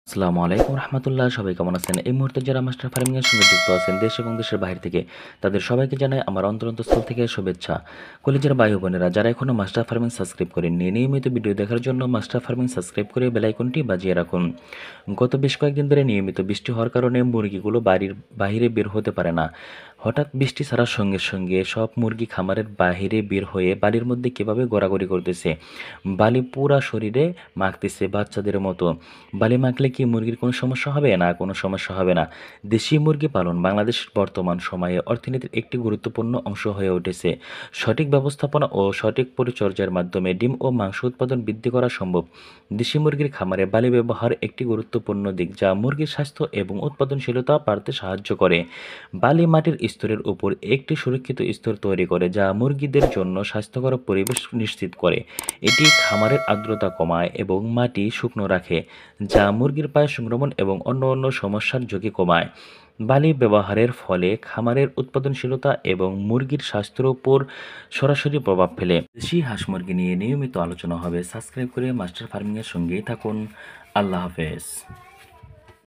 আসসালামু আলাইকুম রহমতুল্লাহ। সবাই কেমন আছেন? এই মুহূর্তে যারা মাস্টার ফার্মিং এর সঙ্গে যুক্ত আছেন দেশ এবং দেশের বাইরে থেকে, তাদের সবাইকে জানাই আমার অন্তরস্থল থেকে শুভেচ্ছা। কলেজের ভাই বোনেরা যারা এখনো মাস্টার ফার্মিং সাবস্ক্রাইব করেননি, নিয়মিত ভিডিও দেখার জন্য মাস্টার ফার্মিং সাবস্ক্রাইব করে বেল আইকনটি বাজিয়ে রাখুন। গত বেশ কয়েকদিন ধরে নিয়মিত বৃষ্টি হওয়ার কারণে মুরগিগুলো বাড়ির বাইরে বের হতে পারে না। হঠাৎ বৃষ্টি ছাড়ার সঙ্গে সঙ্গে সব মুরগি খামারের বাইরে বের হয়ে বালির মধ্যে কীভাবে গড়াগড়ি করতেছে, বালি পুরা শরীরে মাখতেছে বাচ্চাদের মতো। বালি মাখলে কি মুরগির কোনো সমস্যা হবে? না, কোনো সমস্যা হবে না। দেশি মুরগি পালন বাংলাদেশ বর্তমান সময়ে অর্থনীতির একটি গুরুত্বপূর্ণ অংশ হয়ে উঠেছে। সঠিক ব্যবস্থাপনা ও সঠিক পরিচর্যার মাধ্যমে ডিম ও মাংস উৎপাদন বৃদ্ধি করা সম্ভব। দেশি মুরগির খামারে বালি ব্যবহার একটি গুরুত্বপূর্ণ দিক, যা মুরগির স্বাস্থ্য এবং উৎপাদনশীলতা বাড়তে সাহায্য করে। বালি মাটির স্তরের উপর একটি সুরক্ষিত স্তর তৈরি করে, যা মুরগিদের জন্য স্বাস্থ্যকর পরিবেশ নিশ্চিত করে। এটি খামারের আর্দ্রতা কমায় এবং মাটি শুকনো রাখে, যা মুরগির পায়ে সংক্রমণ এবং অন্যান্য সমস্যার ঝুঁকি কমায়। বালি ব্যবহারের ফলে খামারের উৎপাদনশীলতা এবং মুরগির স্বাস্থ্যের উপর সরাসরি প্রভাব ফেলে। দেশি হাঁস মুরগি নিয়ে নিয়মিত আলোচনা হবে। সাবস্ক্রাইব করে মাস্টার ফার্মিংয়ের সঙ্গেই থাকুন। আল্লাহ হাফেজ।